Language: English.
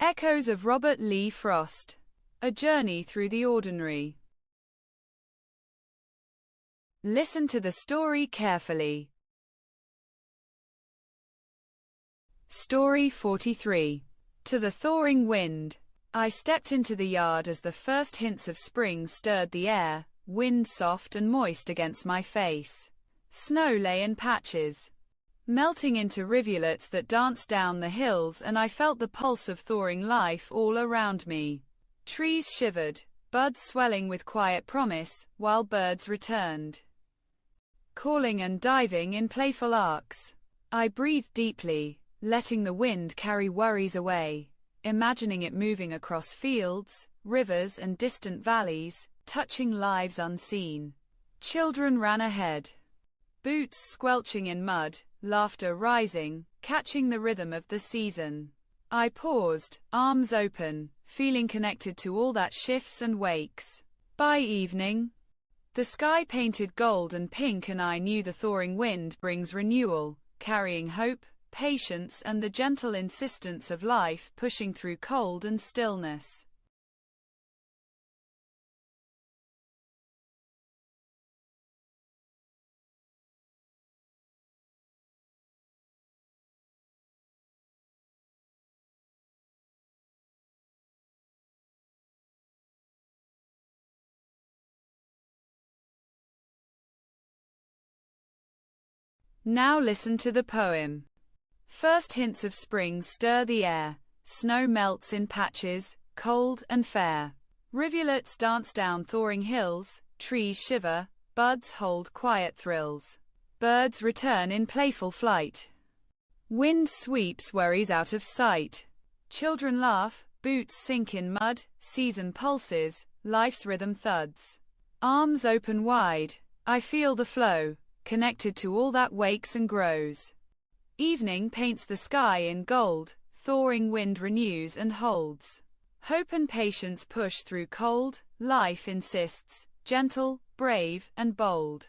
Echoes of Robert Lee Frost. A Journey Through the Ordinary. Listen to the story carefully. Story 43. To the Thawing Wind. I stepped into the yard as the first hints of spring stirred the air, wind soft and moist against my face. Snow lay in patches, melting into rivulets that danced down the hills, and I felt the pulse of thawing life all around me. Trees shivered, buds swelling with quiet promise, while birds returned, calling and diving in playful arcs. I breathed deeply, letting the wind carry worries away, imagining it moving across fields, rivers, and distant valleys, touching lives unseen. Children ran ahead, boots squelching in mud, laughter rising, catching the rhythm of the season. I paused, arms open, feeling connected to all that shifts and wakes. By evening, the sky painted gold and pink, and I knew the thawing wind brings renewal, carrying hope, patience, and the gentle insistence of life pushing through cold and stillness. Now listen to the poem. First hints of spring stir the air. Snow melts in patches, cold and fair. Rivulets dance down thawing hills, trees shiver, buds hold quiet thrills. Birds return in playful flight. Wind sweeps worries out of sight. Children laugh, boots sink in mud, season pulses, life's rhythm thuds. Arms open wide, I feel the flow, connected to all that wakes and grows. Evening paints the sky in gold, thawing wind renews and holds. Hope and patience push through cold, life insists, gentle, brave, and bold.